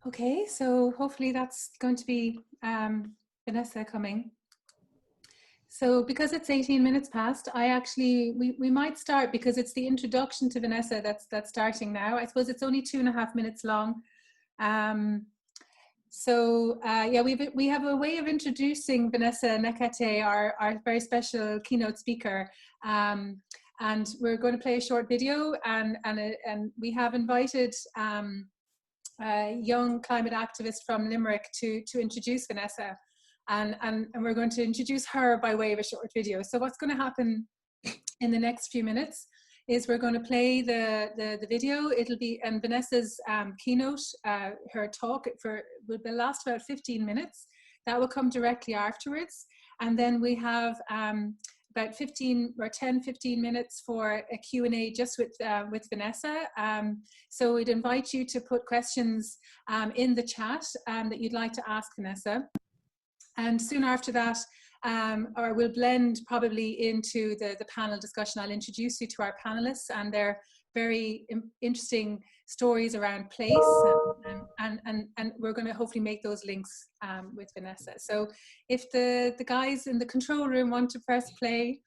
Okay, so hopefully that's going to be Vanessa coming. So because it's 18 minutes past, we might start because it's the introduction to Vanessa that's starting now. I suppose it's only 2.5 minutes long. Yeah, we have a way of introducing Vanessa Nakate, our very special keynote speaker. And we're going to play a short video, and we have invited a young climate activist from Limerick to introduce Vanessa, and we're going to introduce her by way of a short video. So what's going to happen in the next few minutes is we're going to play the video. It'll be, and Vanessa's keynote, her talk will last about 15 minutes. That will come directly afterwards, and then we have about 15 minutes for a Q&A just with Vanessa. So we'd invite you to put questions in the chat that you'd like to ask Vanessa. And soon after that, or we'll blend probably into the panel discussion. I'll introduce you to our panelists and their very interesting stories around place, and we're going to hopefully make those links with Vanessa. So if the guys in the control room want to press play.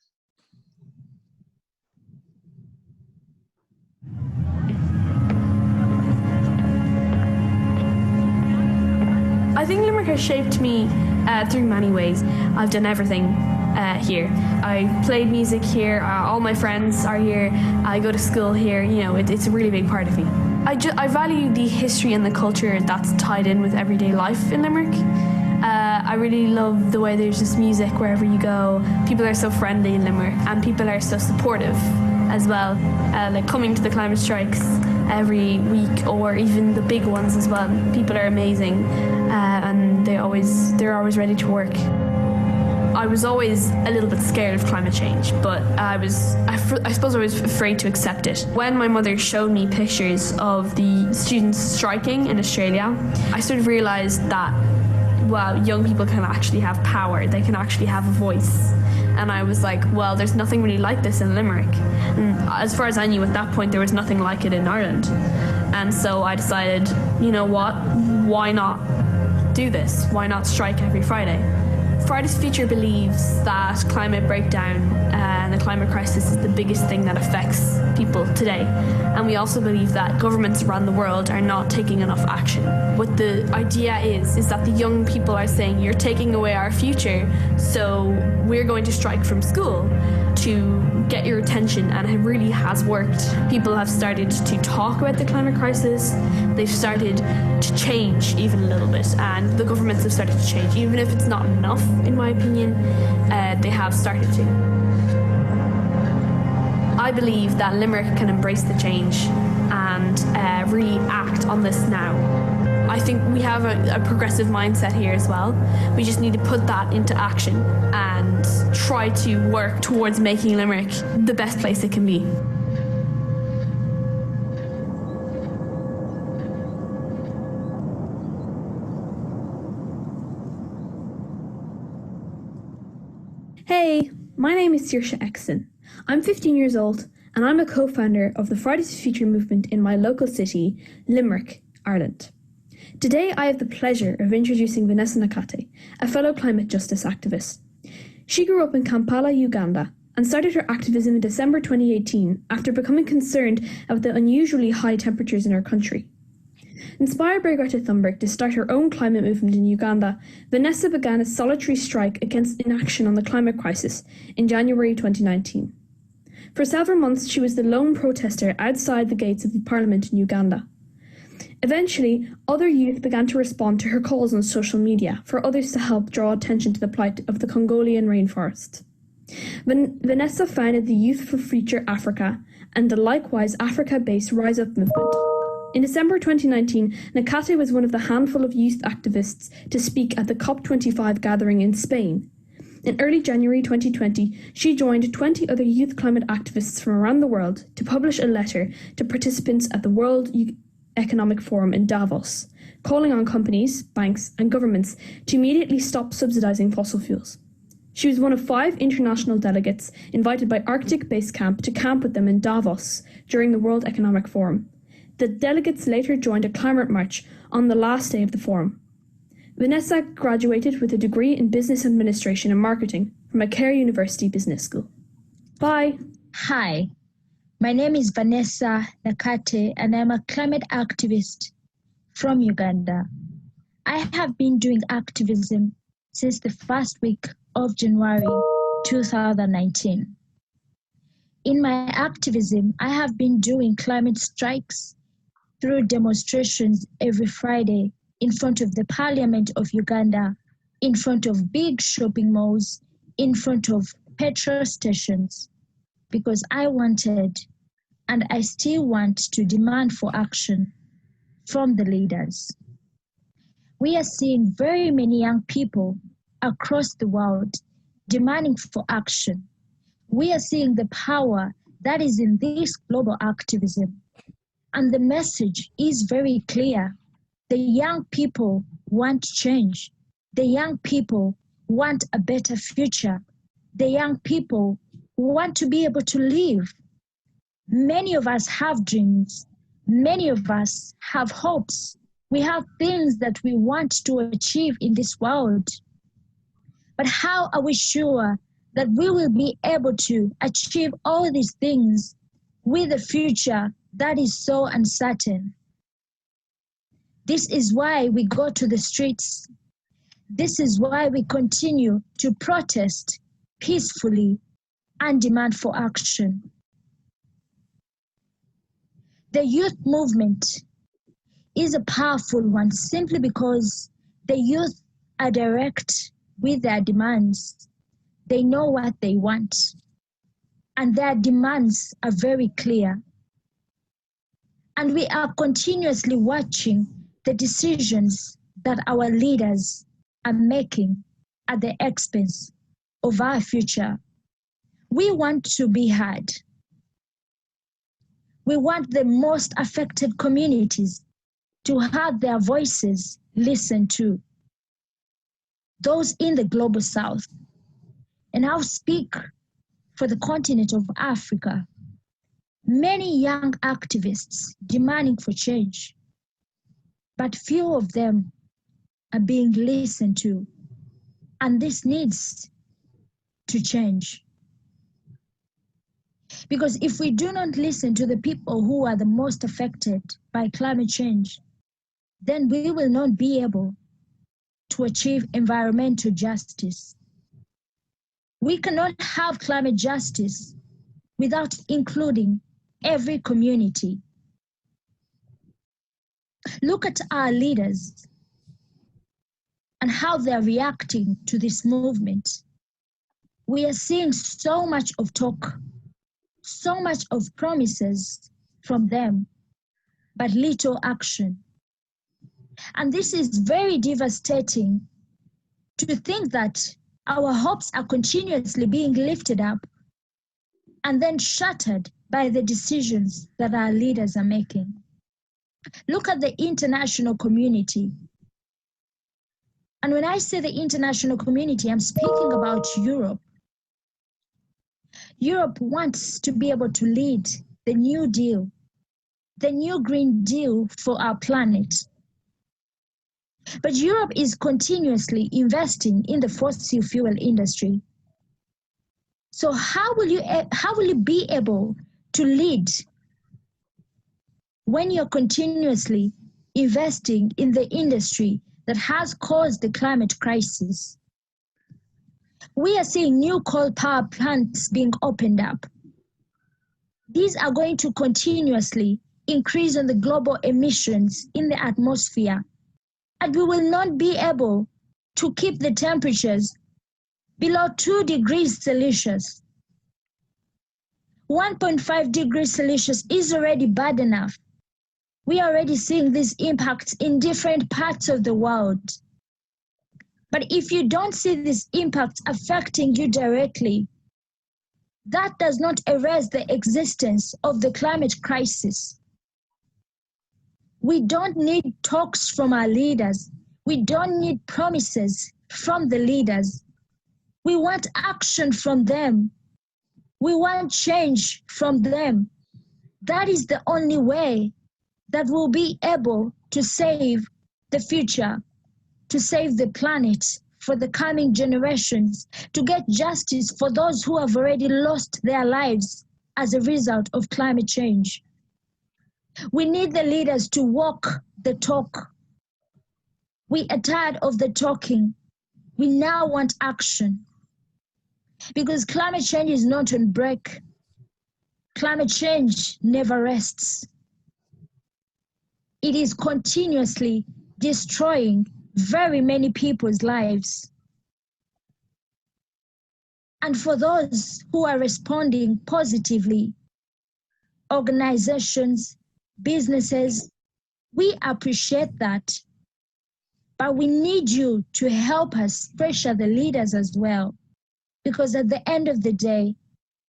I think Limerick has shaped me through many ways. I've done everything here. I played music here, all my friends are here, I go to school here, you know, it's a really big part of me. I value the history and the culture that's tied in with everyday life in Limerick. I really love the way there's just music wherever you go. People are so friendly in Limerick, and people are so supportive as well, like coming to the climate strikes every week, or even the big ones as well. People are amazing, and they're always ready to work. I was always a little bit scared of climate change, but I suppose I was afraid to accept it. When my mother showed me pictures of the students striking in Australia, I sort of realised that, wow, young people can actually have power, they can actually have a voice. And I was like, well, there's nothing really like this in Limerick. And as far as I knew at that point, there was nothing like it in Ireland. And so I decided, you know what, why not do this? Why not strike every Friday? Fridays for Future believes that climate breakdown and the climate crisis is the biggest thing that affects people today. And we also believe that governments around the world are not taking enough action. What the idea is that the young people are saying, you're taking away our future, so we're going to strike from school to get your attention, and it really has worked. People have started to talk about the climate crisis, they've started to change even a little bit, and the governments have started to change, even if it's not enough, in my opinion, they have started to. I believe that Limerick can embrace the change and really act on this now. I think we have a progressive mindset here as well. We just need to put that into action and try to work towards making Limerick the best place it can be. Hey, my name is Saoirse Exton. I'm 15 years old, and I'm a co-founder of the Fridays for Future movement in my local city, Limerick, Ireland. Today I have the pleasure of introducing Vanessa Nakate, a fellow climate justice activist. She grew up in Kampala, Uganda, and started her activism in December 2018 after becoming concerned about the unusually high temperatures in her country. Inspired by Greta Thunberg to start her own climate movement in Uganda, Vanessa began a solitary strike against inaction on the climate crisis in January 2019. For several months, she was the lone protester outside the gates of the parliament in Uganda. Eventually, other youth began to respond to her calls on social media for others to help draw attention to the plight of the Congolian rainforest. Vanessa founded the Youth for Future Africa and the likewise Africa-based Rise Up movement. In December 2019, Nakate was one of the handful of youth activists to speak at the COP25 gathering in Spain. In early January 2020, she joined 20 other youth climate activists from around the world to publish a letter to participants at the World Economic Forum in Davos, calling on companies, banks, and governments to immediately stop subsidizing fossil fuels. She was one of 5 international delegates invited by Arctic Base Camp to camp with them in Davos during the World Economic Forum. The delegates later joined a climate march on the last day of the forum. Vanessa graduated with a degree in Business Administration and Marketing from Makerere University Business School. Bye. Hi, my name is Vanessa Nakate and I'm a climate activist from Uganda. I have been doing activism since the first week of January 2019. In my activism, I have been doing climate strikes through demonstrations every Friday in front of the Parliament of Uganda, in front of big shopping malls, in front of petrol stations, because I wanted and I still want to demand for action from the leaders. We are seeing very many young people across the world demanding for action. We are seeing the power that is in this global activism. And the message is very clear. The young people want change. The young people want a better future. The young people want to be able to live. Many of us have dreams. Many of us have hopes. We have things that we want to achieve in this world. But how are we sure that we will be able to achieve all these things with a future that is so uncertain? This is why we go to the streets. This is why we continue to protest peacefully and demand for action. The youth movement is a powerful one simply because the youth are direct with their demands. They know what they want, and their demands are very clear. And we are continuously watching the decisions that our leaders are making at the expense of our future. We want to be heard. We want the most affected communities to have their voices listened to. Those in the global south. And I'll speak for the continent of Africa. Many young activists demanding for change, but few of them are being listened to. And this needs to change. Because if we do not listen to the people who are the most affected by climate change, then we will not be able to achieve environmental justice. We cannot have climate justice without including every community. Look at our leaders and how they're reacting to this movement. We are seeing so much of talk, so much of promises from them, but little action. And this is very devastating to think that our hopes are continuously being lifted up and then shattered by the decisions that our leaders are making. Look at the international community. And when I say the international community, I'm speaking about Europe. Europe wants to be able to lead the New Deal, the new Green Deal for our planet. But Europe is continuously investing in the fossil fuel industry. So how will you be able to lead when you're continuously investing in the industry that has caused the climate crisis? We are seeing new coal power plants being opened up. These are going to continuously increase on the global emissions in the atmosphere. And we will not be able to keep the temperatures below 2 degrees Celsius. 1.5 degrees Celsius is already bad enough. We are already seeing these impacts in different parts of the world. But if you don't see these impacts affecting you directly, that does not erase the existence of the climate crisis. We don't need talks from our leaders. We don't need promises from the leaders. We want action from them. We want change from them. That is the only way that will be able to save the future, to save the planet for the coming generations, to get justice for those who have already lost their lives as a result of climate change. We need the leaders to walk the talk. We are tired of the talking. We now want action. Because climate change is not on break. Climate change never rests. It is continuously destroying very many people's lives. And for those who are responding positively, organizations, businesses, we appreciate that. But we need you to help us pressure the leaders as well. Because at the end of the day,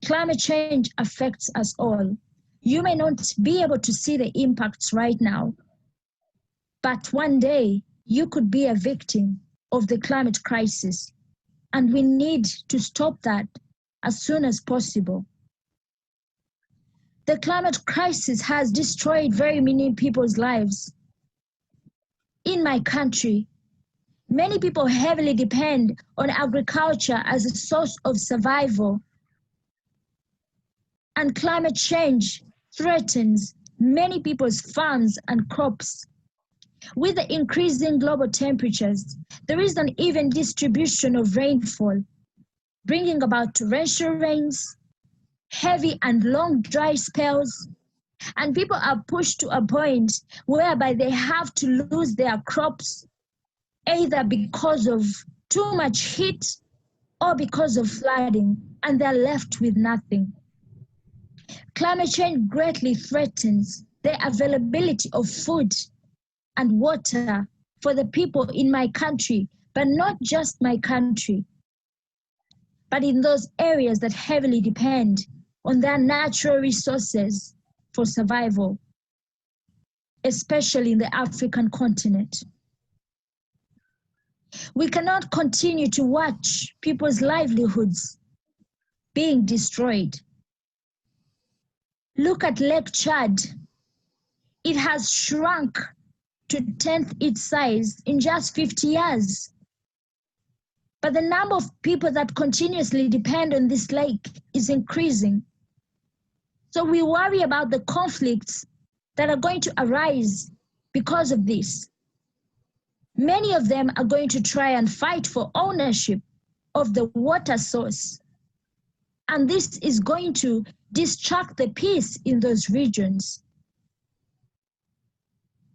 climate change affects us all. You may not be able to see the impacts right now, but one day you could be a victim of the climate crisis. And we need to stop that as soon as possible. The climate crisis has destroyed very many people's lives. In my country, many people heavily depend on agriculture as a source of survival. And climate change threatens many people's farms and crops. With the increasing global temperatures, there is an even distribution of rainfall, bringing about torrential rains, heavy and long dry spells, and people are pushed to a point whereby they have to lose their crops, either because of too much heat or because of flooding, and they're left with nothing. Climate change greatly threatens the availability of food and water for the people in my country, but not just my country, but in those areas that heavily depend on their natural resources for survival, especially in the African continent. We cannot continue to watch people's livelihoods being destroyed. Look at Lake Chad. It has shrunk to 10th its size in just 50 years. But the number of people that continuously depend on this lake is increasing. So we worry about the conflicts that are going to arise because of this. Many of them are going to try and fight for ownership of the water source. And this is going to distract the peace in those regions.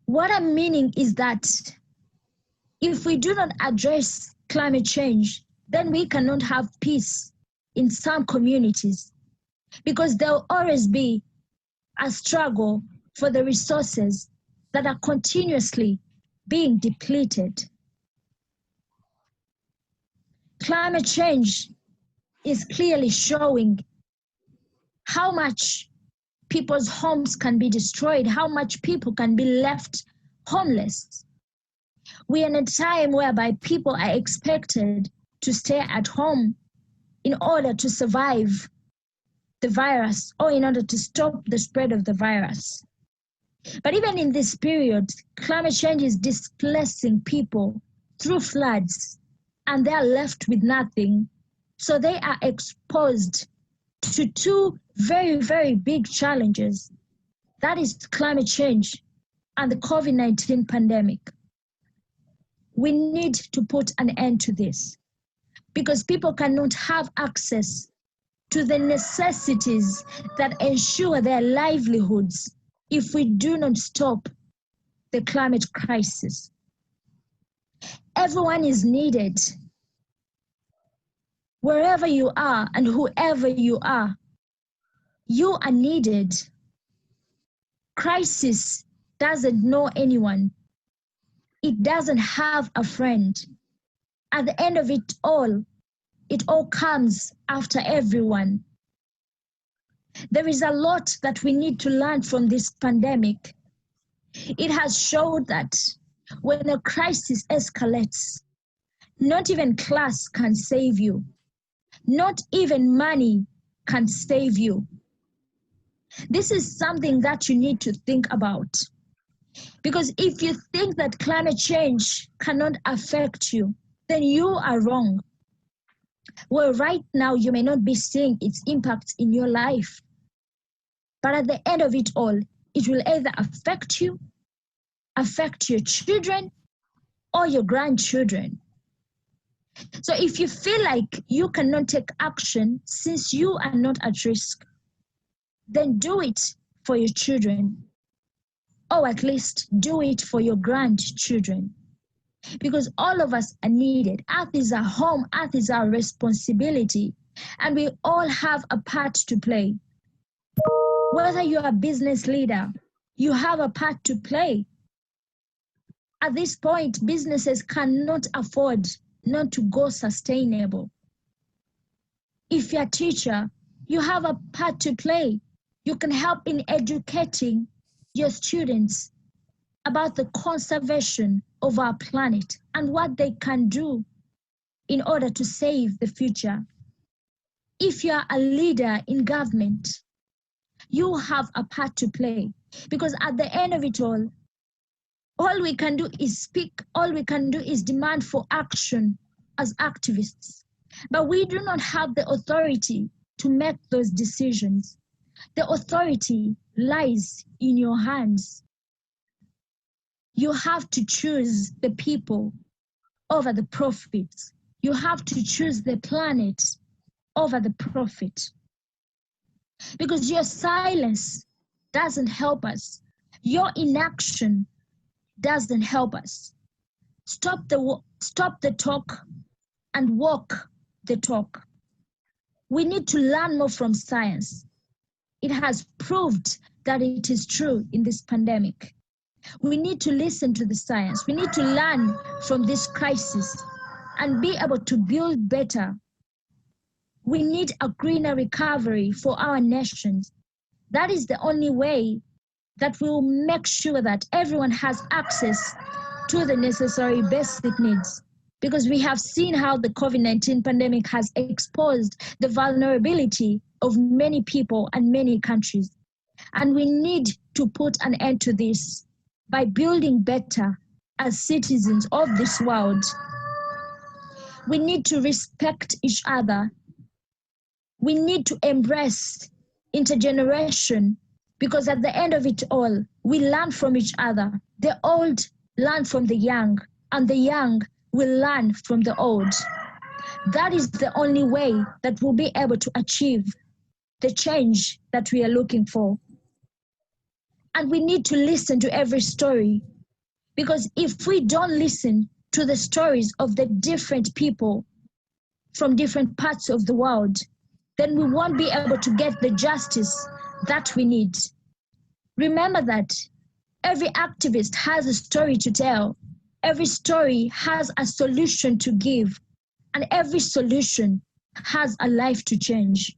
What I'm meaning is that if we do not address climate change, then we cannot have peace in some communities, because there will always be a struggle for the resources that are continuously being depleted. Climate change is clearly showing how much people's homes can be destroyed, how much people can be left homeless. We are in a time whereby people are expected to stay at home in order to survive the virus or in order to stop the spread of the virus. But even in this period, climate change is displacing people through floods, and they are left with nothing. So they are exposed to two very, very big challenges. That is climate change and the COVID-19 pandemic. We need to put an end to this, because people cannot have access to the necessities that ensure their livelihoods if we do not stop the climate crisis. Everyone is needed. Wherever you are and whoever you are needed. Crisis doesn't know anyone. It doesn't have a friend. At the end of it all comes after everyone. There is a lot that we need to learn from this pandemic. It has showed that when a crisis escalates, not even class can save you. Not even money can save you. This is something that you need to think about. Because if you think that climate change cannot affect you, then you are wrong. Well, right now, you may not be seeing its impact in your life, but at the end of it all, it will either affect you, affect your children, or your grandchildren. So if you feel like you cannot take action since you are not at risk, then do it for your children, or at least do it for your grandchildren. Because all of us are needed. Earth is our home, Earth is our responsibility, and we all have a part to play. Whether you're a business leader, you have a part to play. At this point, businesses cannot afford not to go sustainable. If you're a teacher, you have a part to play. You can help in educating your students about the conservation of our planet and what they can do in order to save the future. If you are a leader in government, you have a part to play, because at the end of it all we can do is speak, all we can do is demand for action as activists. But we do not have the authority to make those decisions. The authority lies in your hands. You have to choose the people over the profits. You have to choose the planet over the profit. Because your silence doesn't help us. Your inaction doesn't help us. Stop the talk and walk the talk. We need to learn more from science. It has proved that it is true in this pandemic. We need to listen to the science. We need to learn from this crisis and be able to build better. We need a greener recovery for our nations. That is the only way that will make sure that everyone has access to the necessary basic needs. Because we have seen how the COVID-19 pandemic has exposed the vulnerability of many people and many countries. And we need to put an end to this by building better as citizens of this world. We need to respect each other. We need to embrace intergeneration, because at the end of it all, we learn from each other. The old learn from the young, and the young will learn from the old. That is the only way that we'll be able to achieve the change that we are looking for. And we need to listen to every story, because if we don't listen to the stories of the different people from different parts of the world, then we won't be able to get the justice that we need. Remember that every activist has a story to tell. Every story has a solution to give, and every solution has a life to change.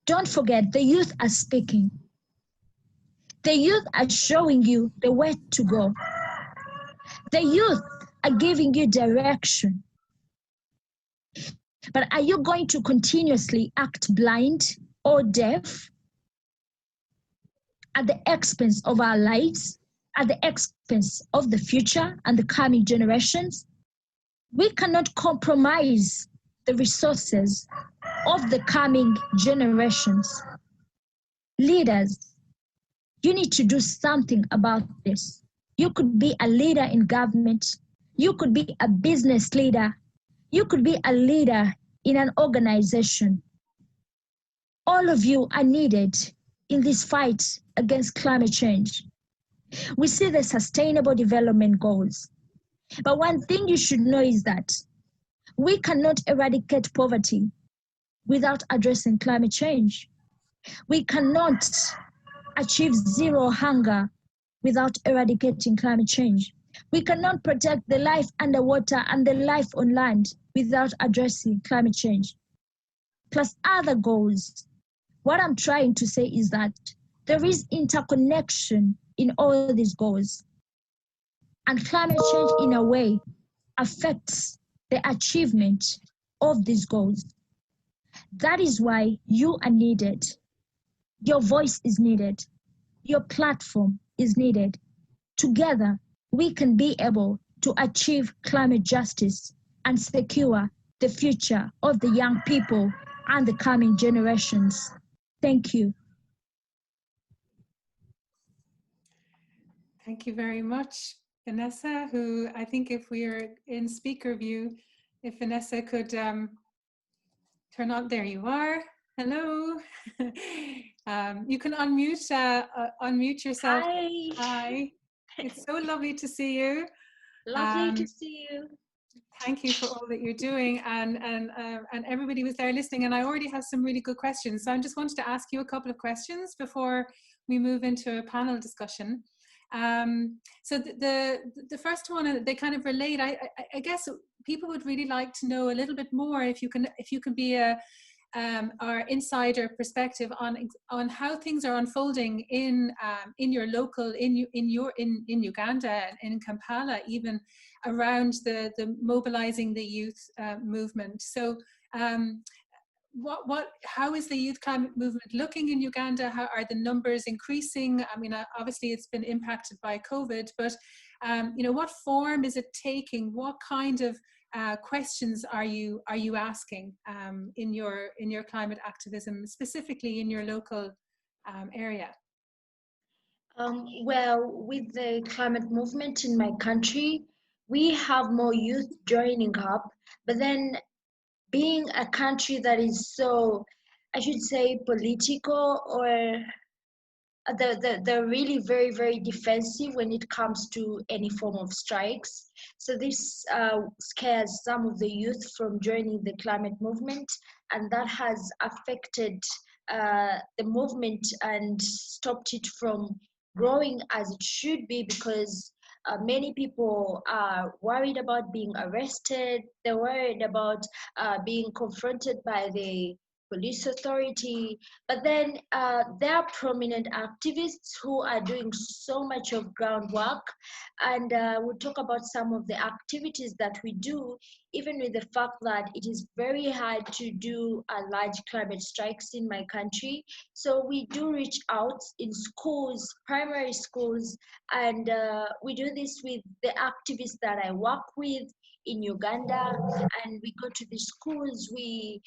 Don't forget, the youth are speaking. The youth are showing you the way to go. The youth are giving you direction. But are you going to continuously act blind or deaf at the expense of our lives, at the expense of the future and the coming generations? We cannot compromise the resources of the coming generations. Leaders, you need to do something about this. You could be a leader in government. You could be a business leader. You could be a leader in an organization. All of you are needed in this fight against climate change. We see the Sustainable Development Goals. But one thing you should know is that we cannot eradicate poverty without addressing climate change. We cannot achieve zero hunger without eradicating climate change. We cannot protect the life underwater and the life on land without addressing climate change, plus other goals. What I'm trying to say is that there is interconnection in all these goals. And climate change, in a way, affects the achievement of these goals. That is why you are needed. Your voice is needed. Your platform is needed. Together, we can be able to achieve climate justice and secure the future of the young people and the coming generations. Thank you. Thank you very much, Vanessa, who I think if we are in speaker view, if Vanessa could turn on, there you are. Hello. You can unmute yourself. Hi. Hi. It's so lovely to see you. Lovely to see you. Thank you for all that you're doing, and everybody was there listening. And I already have some really good questions, so I just wanted to ask you a couple of questions before we move into a panel discussion. So the first one, they kind of relate. I guess people would really like to know a little bit more, if you can be our insider perspective on how things are unfolding in your local, in Uganda, in Kampala, even around the mobilizing the youth movement. So how is the youth climate movement looking in Uganda? How are the numbers increasing? I mean, obviously it's been impacted by COVID, but you know, what form is it taking? What kind of questions are you asking in your climate activism, specifically in your local area? Well, with the climate movement in my country, we have more youth joining up, but then being a country that is so, I should say, political, or they're really very, very defensive when it comes to any form of strikes. So this scares some of the youth from joining the climate movement, and that has affected the movement and stopped it from growing as it should be, because many people are worried about being arrested. They're worried about being confronted by the police authority. But then there are prominent activists who are doing so much of groundwork, and we'll talk about some of the activities that we do, even with the fact that it is very hard to do large climate strikes in my country. So we do reach out in schools, primary schools, and we do this with the activists that I work with in Uganda, and we go to the schools, we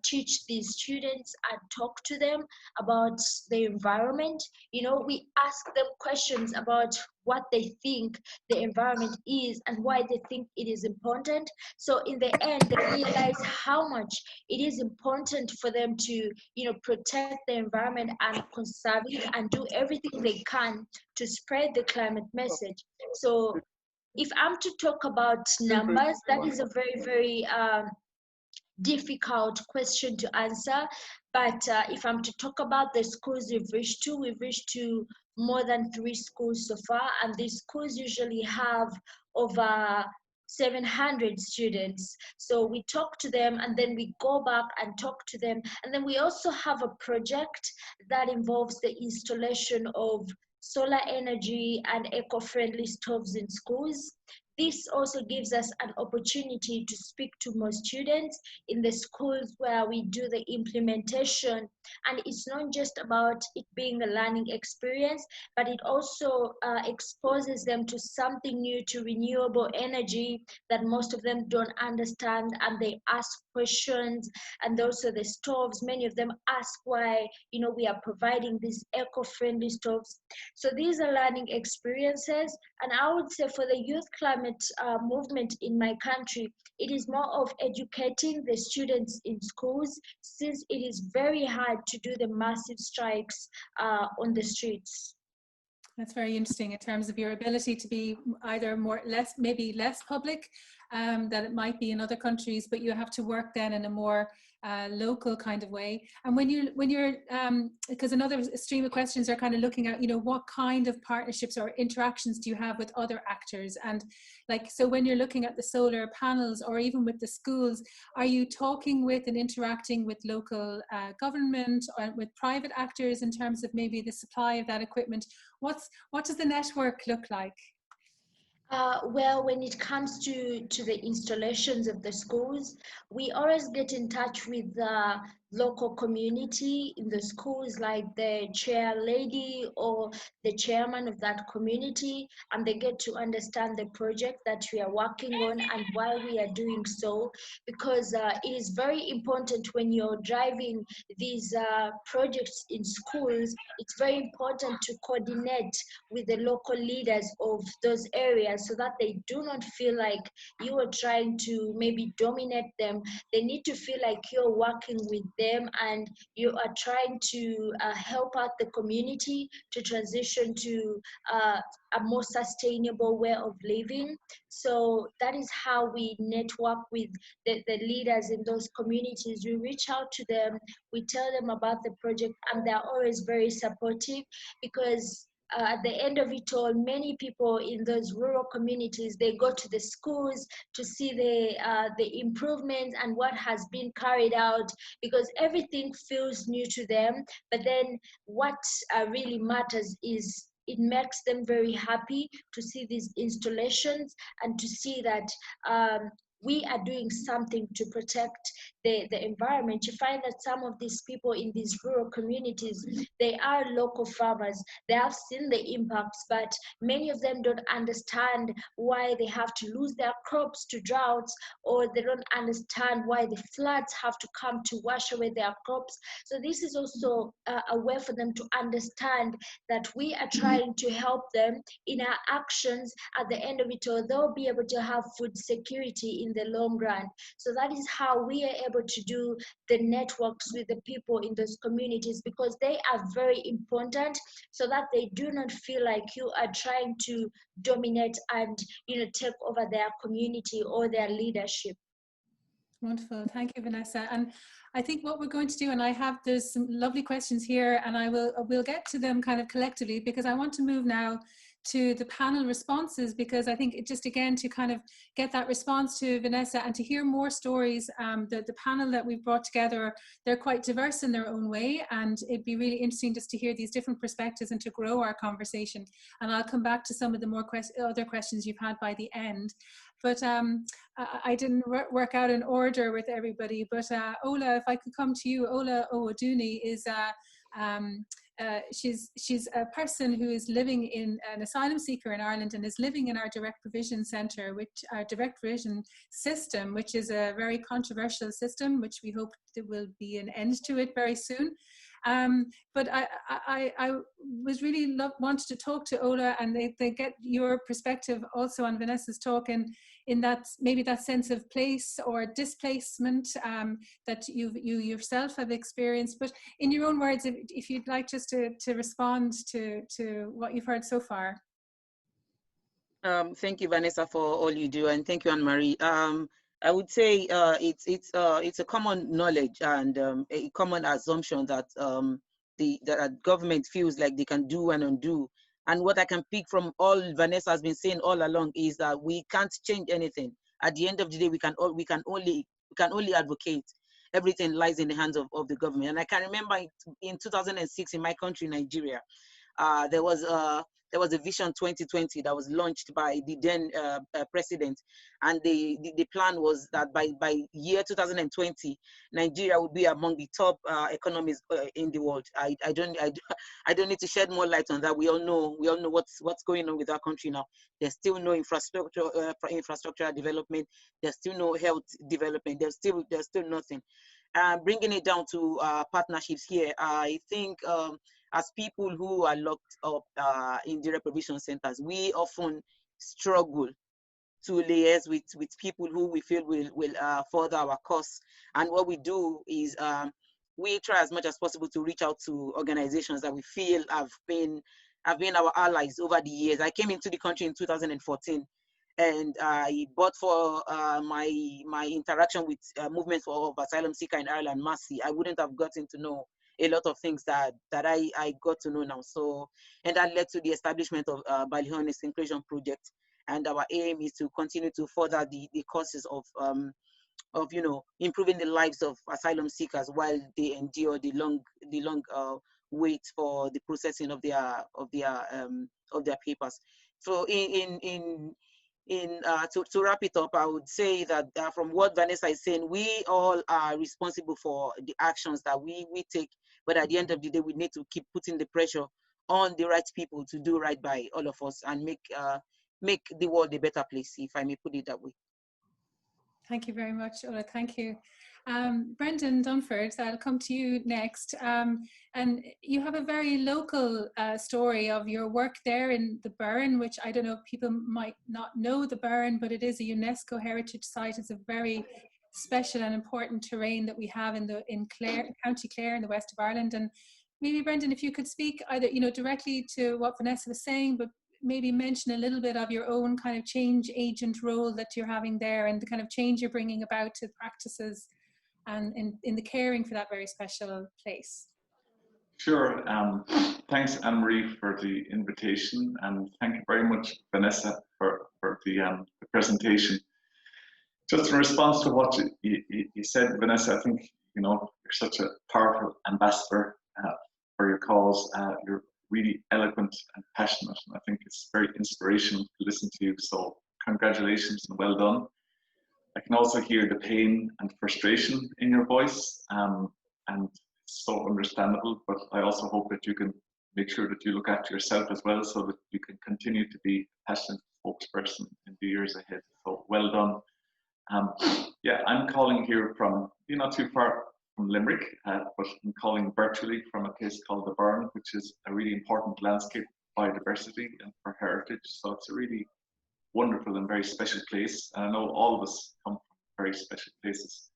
teach these students and talk to them about the environment. You know, we ask them questions about what they think the environment is and why they think it is important. So in the end, they realize how much it is important for them to, you know, protect the environment and conserve it and do everything they can to spread the climate message. So if I'm to talk about numbers, that is a very, very difficult question to answer. But if I'm to talk about the schools we've reached to more than 3 schools so far, and these schools usually have over 700 students. So we talk to them, and then we go back and talk to them. And then we also have a project that involves the installation of solar energy and eco-friendly stoves in schools. This also gives us an opportunity to speak to more students in the schools where we do the implementation. And it's not just about it being a learning experience, but it also exposes them to something new, to renewable energy that most of them don't understand, and they ask questions. And also the stoves, many of them ask why, you know, we are providing these eco-friendly stoves. So these are learning experiences. And I would say for the youth climate movement in my country, it is more of educating the students in schools, since it is very hard to do the massive strikes on the streets. That's very interesting in terms of your ability to be either maybe less public than it might be in other countries, but you have to work then in a more local kind of way. And when you're because another stream of questions are kind of looking at, you know, what kind of partnerships or interactions do you have with other actors? And like, so when you're looking at the solar panels or even with the schools, are you talking with and interacting with local government or with private actors in terms of maybe the supply of that equipment? What does the network look like? Well, when it comes to the installations of the schools, we always get in touch with local community in the schools, like the chair lady or the chairman of that community, and they get to understand the project that we are working on and why we are doing so, because it is very important when you're driving these projects in schools. It's very important to coordinate with the local leaders of those areas so that they do not feel like you are trying to maybe dominate them. They need to feel like you're working with them and you are trying to help out the community to transition to a more sustainable way of living. So that is how we network with the leaders in those communities. We reach out to them, we tell them about the project, and they're always very supportive, because at the end of it all, many people in those rural communities, they go to the schools to see the improvements and what has been carried out, because everything feels new to them. But then what really matters is it makes them very happy to see these installations and to see that we are doing something to protect the environment. You find that some of these people in these rural communities, they are local farmers. They have seen the impacts, but many of them don't understand why they have to lose their crops to droughts, or they don't understand why the floods have to come to wash away their crops. So this is also a way for them to understand that we are trying to help them in our actions. At the end of it all, they'll be able to have food security in the long run. So that is how we are able to do the networks with the people in those communities, because they are very important, so that they do not feel like you are trying to dominate and take over their community or their leadership. Wonderful. Thank you, Vanessa. And I think what we're going to do, and there's some lovely questions here, and we'll get to them kind of collectively, because I want to move now to the panel responses, because I think it just, again, to kind of get that response to Vanessa and to hear more stories. The panel that we've brought together, they're quite diverse in their own way, and it'd be really interesting just to hear these different perspectives and to grow our conversation. And I'll come back to some of the more other questions you've had by the end. But I didn't work out an order with everybody. But Ola, if I could come to you, Ola Owodunni is she's a person who is living in an asylum seeker in Ireland and is living in our direct provision centre, which our direct provision system, which is a very controversial system, which we hope there will be an end to it very soon. But I was really wanted to talk to Ola, and they get your perspective also on Vanessa's talk, and in that maybe that sense of place or displacement that you yourself have experienced. But in your own words, if you'd like just to respond to what you've heard so far. Thank you, Vanessa, for all you do, and thank you, Annmarie. I would say it's a common knowledge and a common assumption that the government feels like they can do and undo. And what I can pick from all Vanessa has been saying all along is that we can't change anything. At the end of the day, we can only advocate. Everything lies in the hands of the government. And I can remember in 2006 in my country, Nigeria, there was a Vision 2020 that was launched by the then president, and the plan was that by year 2020, Nigeria would be among the top economies in the world. I don't need to shed more light on that. We all know what's going on with our country now. There's still no infrastructure development. There's still no health development. There's still nothing. Bringing it down to partnerships here, I think. As people who are locked up in the provision centers, we often struggle to liaise with people who we feel will further our cause. And what we do is we try as much as possible to reach out to organizations that we feel have been our allies over the years. I came into the country in 2014, and but for my interaction with Movement for Asylum Seeker in Ireland, Mercy, I wouldn't have gotten to know a lot of things that I got to know now. So, and that led to the establishment of Ballyhoney's Inclusion Project. And our aim is to continue to further the causes of improving the lives of asylum seekers while they endure the long wait for the processing of their papers. So in to wrap it up, I would say that from what Vanessa is saying, we all are responsible for the actions that we take. But at the end of the day, we need to keep putting the pressure on the right people to do right by all of us and make the world a better place, if I may put it that way. Thank you very much, Ola. Thank you. Brendan Dunford, I'll come to you next. And you have a very local story of your work there in the Burren, which I don't know, people might not know the Burren, but it is a UNESCO heritage site. It's a very special and important terrain that we have in Clare, County Clare in the west of Ireland. And maybe, Brendan, if you could speak either, directly to what Vanessa was saying, but maybe mention a little bit of your own kind of change agent role that you're having there and the kind of change you're bringing about to practices and in the caring for that very special place. Sure. Thanks, Annmarie, for the invitation, and thank you very much, Vanessa, for the presentation. Just in response to what you said, Vanessa, I think you're such a powerful ambassador for your cause. You're really eloquent and passionate, and I think it's very inspirational to listen to you. So congratulations and well done. I can also hear the pain and frustration in your voice, and it's so understandable, but I also hope that you can make sure that you look after yourself as well, so that you can continue to be a passionate spokesperson in the years ahead. So well done. Yeah, I'm calling here from, not too far from Limerick, but I'm calling virtually from a place called the Burren, which is a really important landscape biodiversity and for heritage. So it's a really wonderful and very special place. And I know all of us come from very special places.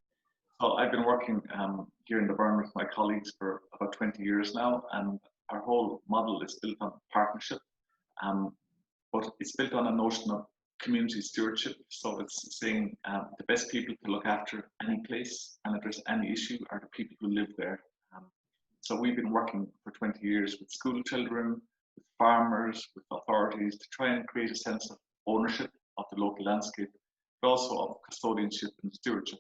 So I've been working here in the Burren with my colleagues for about 20 years now, and our whole model is built on partnership, but it's built on a notion of community stewardship. So it's saying the best people to look after any place and address any issue are the people who live there. So we've been working for 20 years with school children, with farmers, with authorities to try and create a sense of ownership of the local landscape, but also of custodianship and stewardship.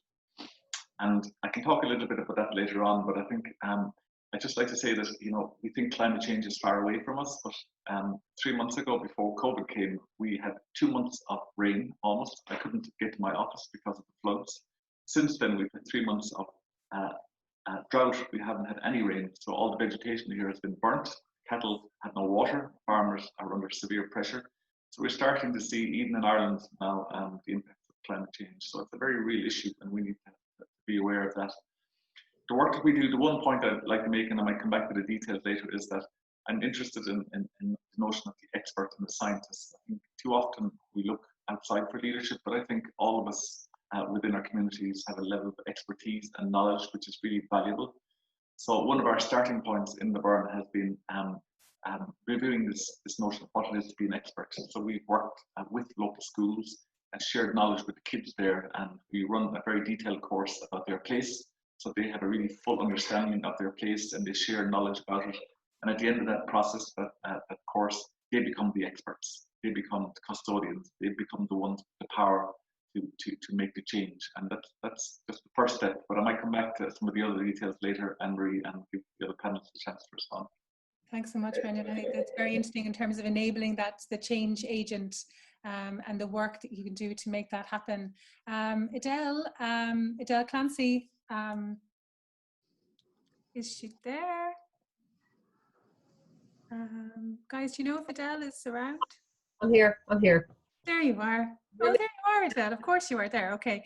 And I can talk a little bit about that later on, but I think I'd just like to say that, we think climate change is far away from us, but 3 months ago, before COVID came, we had 2 months of rain almost. I couldn't get to my office because of the floods. Since then, we've had 3 months of drought. We haven't had any rain, so all the vegetation here has been burnt. Cattle had no water. Farmers are under severe pressure. So we're starting to see, even in Ireland now, the impact of climate change. So it's a very real issue, and we need to be aware of that. The work that we do, the one point I'd like to make, and I might come back to the details later, is that I'm interested in the notion of the expert and the scientist. I think too often we look outside for leadership, but I think all of us within our communities have a level of expertise and knowledge which is really valuable. So one of our starting points in the Burren has been reviewing this notion of what it is to be an expert. So we've worked with local schools and shared knowledge with the kids there, and we run a very detailed course about their place. So they have a really full understanding of their place and they share knowledge about it. And at the end of that process, that course, they become the experts. They become the custodians. They become the ones with the power to make the change. And that's just the first step. But I might come back to some of the other details later, Annmarie, and give the other panelists a chance to respond. Thanks so much, Brendan. I think that's very interesting in terms of enabling the change agent and the work that you can do to make that happen. Edel Clancy, is she there? Guys, do you know if Edel is around? I'm here. There you are. Oh, there you are, Edel. Of course you are there. Okay.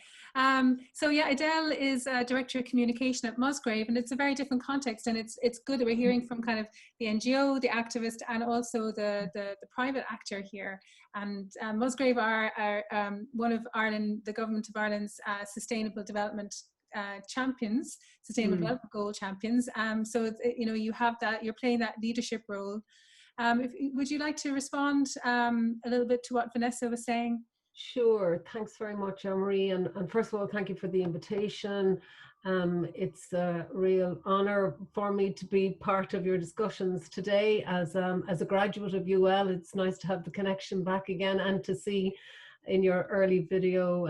So yeah, Edel is Director of Communication at Musgrave, and it's a very different context. And it's good that we're hearing from kind of the NGO, the activist, and also the private actor here. And Musgrave are one of the government of Ireland's sustainable development champions, sustainable development goal champions. So you have that. You're playing that leadership role. Would you like to respond a little bit to what Vanessa was saying? Sure. Thanks very much, Annmarie. And first of all, thank you for the invitation. It's a real honor for me to be part of your discussions today. As a graduate of UL, it's nice to have the connection back again and to see in your early video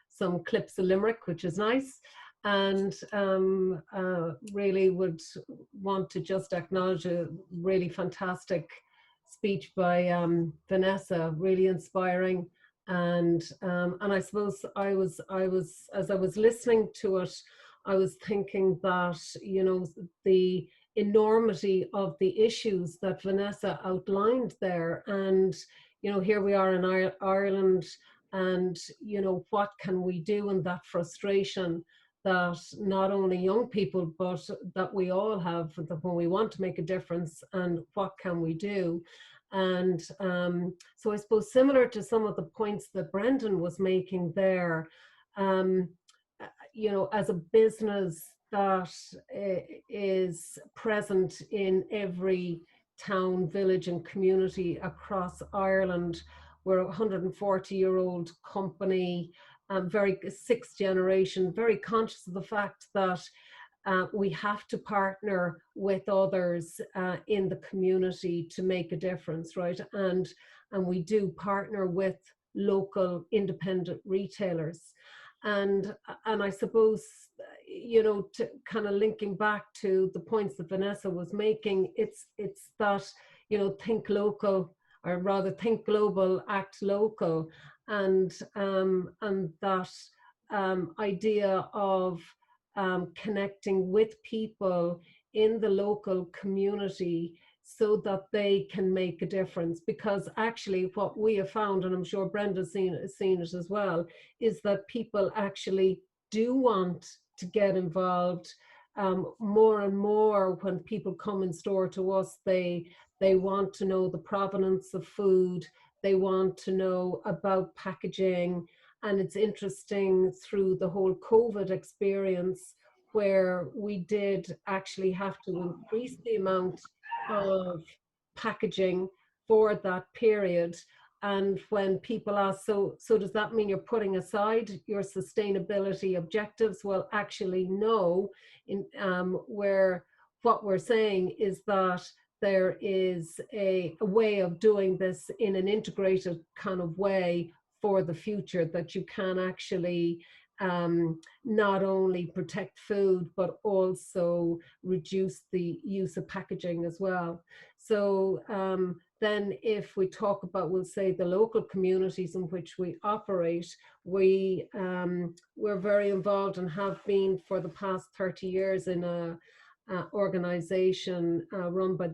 some clips of Limerick, which is nice. And really would want to just acknowledge a really fantastic speech by Vanessa, really inspiring. And I suppose I was as I was listening to it, I was thinking that, you know, the enormity of the issues that Vanessa outlined there, and you know, here we are in Ireland, and you know, what can we do in that frustration that not only young people but that we all have, that when we want to make a difference, and what can we do? And so I suppose similar to some of the points that Brendan was making there, you know, as a business that is present in every town, village and community across Ireland, we're a 140-year-old company, very sixth generation, very conscious of the fact that we have to partner with others in the community to make a difference, right? And we do partner with local independent retailers. And I suppose, you know, to kind of linking back to the points that Vanessa was making, it's that, you know, think local, or rather think global, act local, and that idea of connecting with people in the local community so that they can make a difference. Because actually what we have found, and I'm sure Brenda's seen it as well, is that people actually do want to get involved more and more. When people come in store to us, they want to know the provenance of food, they want to know about packaging. And it's interesting, through the whole COVID experience, where we did actually have to increase the amount of packaging for that period. And when people ask, so does that mean you're putting aside your sustainability objectives? Well, actually, no. Where what we're saying is that there is a way of doing this in an integrated kind of way for the future, that you can actually not only protect food, but also reduce the use of packaging as well. So then if we talk about, we'll say, the local communities in which we operate, we're very involved and have been for the past 30 years in a organisation run by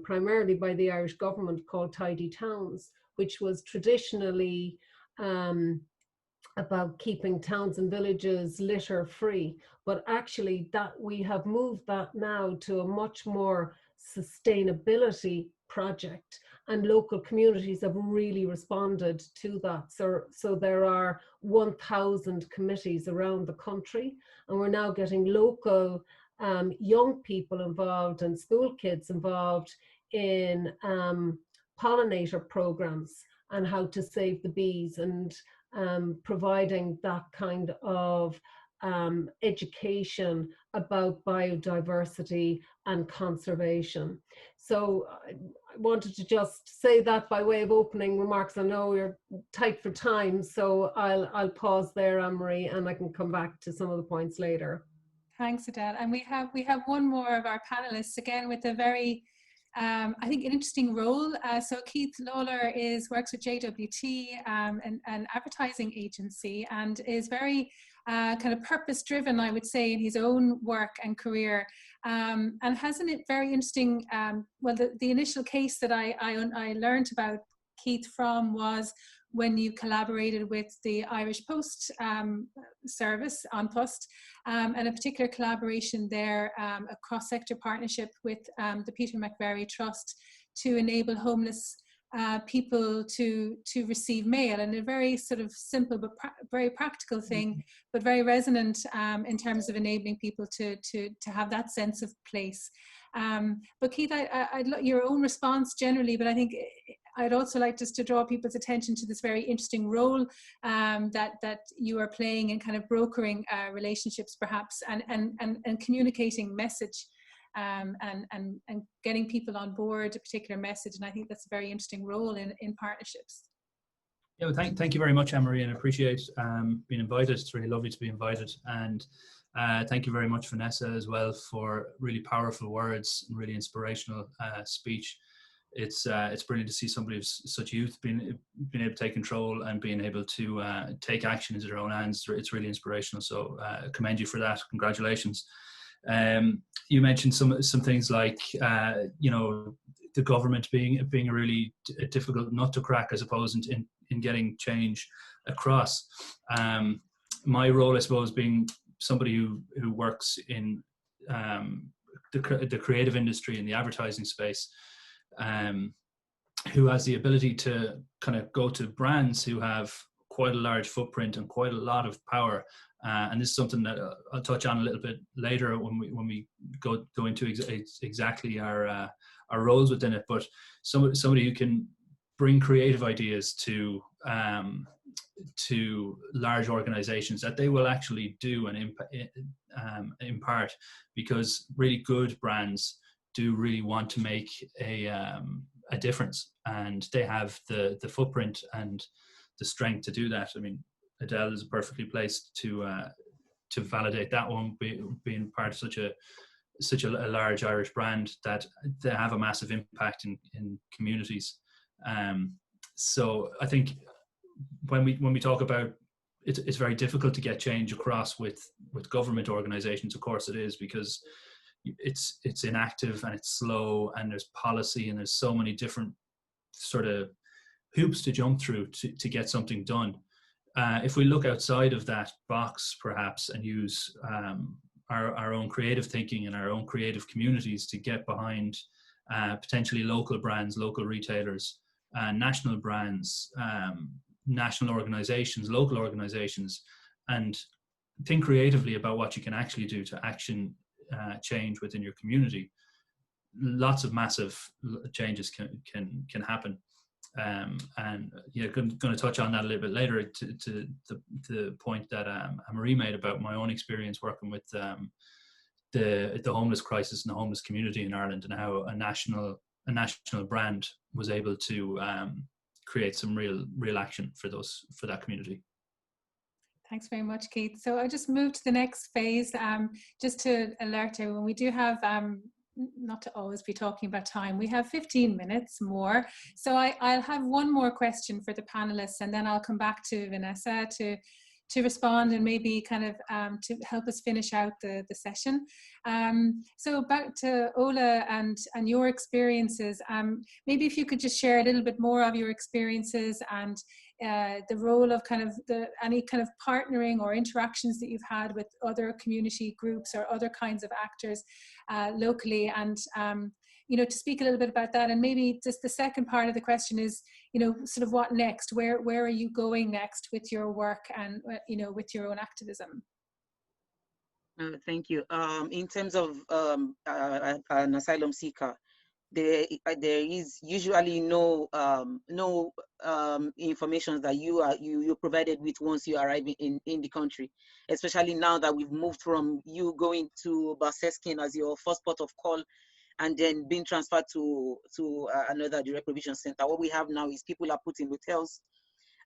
primarily by the Irish government, called Tidy Towns, which was traditionally about keeping towns and villages litter free. But actually that we have moved that now to a much more sustainability project, and local communities have really responded to that. So there are 1,000 committees around the country, and we're now getting local young people involved and school kids involved in pollinator programs and how to save the bees, and providing that kind of education about biodiversity and conservation. So I wanted to just say that by way of opening remarks. I know we're tight for time, so I'll pause there, Annmarie, and I can come back to some of the points later. Thanks, Edel. And we have one more of our panelists, again with a very I think an interesting role. So Keith Lawler works with JWT, an advertising agency, and is very kind of purpose-driven, I would say, in his own work and career, and has a very interesting, well, the initial case that I learned about Keith from was when you collaborated with the Irish Post service, An Post, and a particular collaboration there, a cross-sector partnership with the Peter McVerry Trust to enable homeless people to receive mail, and a very sort of simple but very practical thing, but very resonant in terms of enabling people to have that sense of place. But Keith, I'd love your own response generally, but I think I'd also like just to draw people's attention to this very interesting role that you are playing in kind of brokering relationships, perhaps, and communicating message, and getting people on board a particular message. And I think that's a very interesting role in partnerships. Yeah, well, thank you very much, Annmarie, and I appreciate being invited. It's really lovely to be invited. And thank you very much, Vanessa, as well, for really powerful words and really inspirational speech. it's brilliant to see somebody of such youth being able to take control and being able to take action into their own hands. It's really inspirational. So commend you for that. Congratulations. You mentioned some things like the government being a really difficult nut to crack, I suppose, in getting change across. My role, I suppose, being somebody who works in the creative industry in the advertising space, who has the ability to kind of go to brands who have quite a large footprint and quite a lot of power. And this is something that I'll touch on a little bit later when we go into exactly our roles within it. But somebody who can bring creative ideas to large organizations that they will actually do and impart, because really good brands do really want to make a difference, and they have the footprint and the strength to do that. I mean, Edel is perfectly placed to validate that one, being part of such a large Irish brand that they have a massive impact in communities. So I think when we talk about it's very difficult to get change across with government organizations. Of course it is, because it's inactive and it's slow, and there's policy and there's so many different sort of hoops to jump through to get something done. If we look outside of that box perhaps and use our own creative thinking and our own creative communities to get behind potentially local brands, local retailers, national brands, national organizations, local organizations, and think creatively about what you can actually do to action change within your community, lots of massive changes can happen. And going to touch on that a little bit later to the point that Annmarie made about my own experience working with the homeless crisis and the homeless community in Ireland, and how a national brand was able to create some real action for that community. Thanks very much, Keith. So I'll just move to the next phase, just to alert everyone. We do have, not to always be talking about time, we have 15 minutes more. So I'll have one more question for the panelists, and then I'll come back to Vanessa to respond and maybe kind of to help us finish out the session. So back to Ola and your experiences, maybe if you could just share a little bit more of your experiences and the role of any kind of partnering or interactions that you've had with other community groups or other kinds of actors locally, and to speak a little bit about that. And maybe just the second part of the question is, sort of what next? Where are you going next with your work and with your own activism? Thank you. In terms of an asylum seeker, there is usually no information that you're provided with once you arrive in the country, especially now that we've moved from you going to Baseskin as your first port of call and then being transferred to another direct provision center. What we have now is people are put in hotels,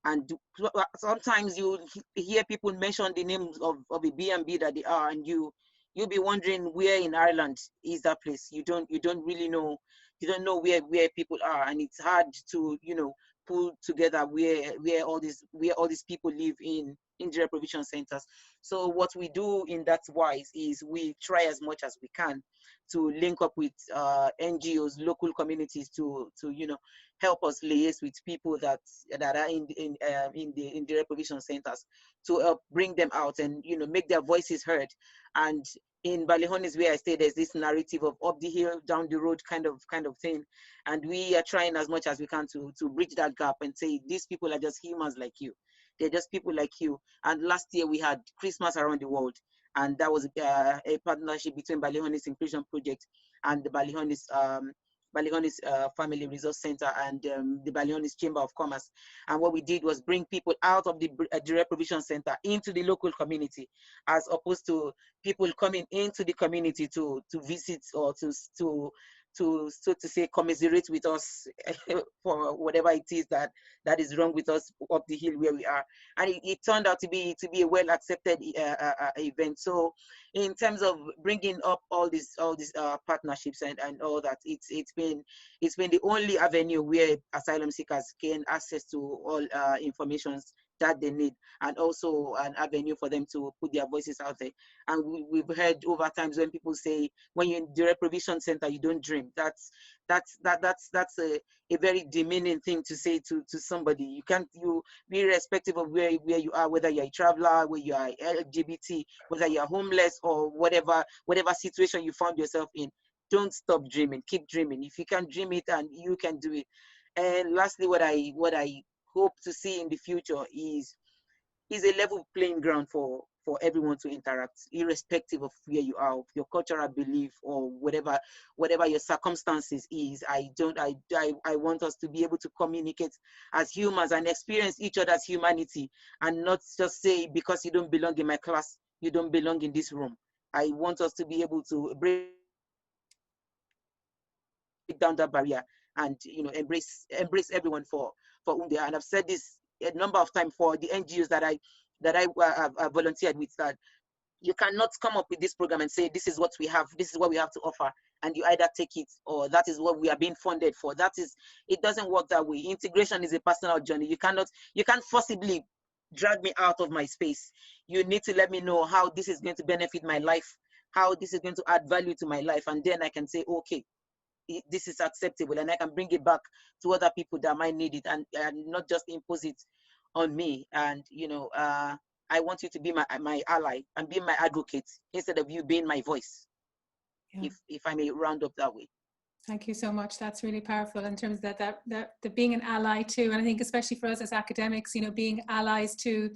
and sometimes you hear people mention the names of a B&B that they are, and you'll be wondering where in Ireland is that place. You don't really know. You don't know where people are, and it's hard to pull together where all these people live in direct provision centers. So what we do in that wise is we try as much as we can to link up with NGOs, local communities to help us liaise with people that are in the direct provision centers, to help bring them out and make their voices heard. And in Ballyhoney's, where I stay, there's this narrative of up the hill, down the road kind of thing, and we are trying as much as we can to bridge that gap and say these people are just humans like you. They're just people like you. And last year we had Christmas around the world, and that was a partnership between Ballyhoney's Inclusion Project and the Ballyhoney's Family Resource Center and the Ballyhoney's Chamber of Commerce. And what we did was bring people out of the direct provision center into the local community, as opposed to people coming into the community to visit or to so to say, commiserate with us for whatever it is that is wrong with us up the hill where we are. And it turned out to be a well accepted event. So in terms of bringing up all these partnerships and all that, it's been the only avenue where asylum seekers gain access to all information that they need, and also an avenue for them to put their voices out there. And we've heard over times when people say, when you're in direct provision center, you don't dream. That's a very demeaning thing to say to somebody. You can't, irrespective of where you are, whether you're a traveler, whether you are LGBT, whether you're homeless, or whatever situation you found yourself in, don't stop dreaming. Keep dreaming. If you can dream it, and you can do it. And lastly, what I hope to see in the future is a level playing ground for everyone to interact, irrespective of where you are, of your cultural belief, or whatever your circumstances is. I want us to be able to communicate as humans and experience each other's humanity, and not just say, because you don't belong in my class, you don't belong in this room. I want us to be able to break down that barrier and embrace everyone for whom they are. And I've said this a number of times for the NGOs that I volunteered with, that you cannot come up with this program and say, this is what we have, this is what we have to offer, and you either take it or that is what we are being funded for. It doesn't work that way. Integration is a personal journey. You can't forcibly drag me out of my space. You need to let me know how this is going to benefit my life, how this is going to add value to my life, and then I can say, okay, this is acceptable, and I can bring it back to other people that might need it, and not just impose it on me. And I want you to be my ally and be my advocate, instead of you being my voice. Yeah. If I may round up that way. Thank you so much. That's really powerful in terms of that being an ally too. And I think especially for us as academics, being allies to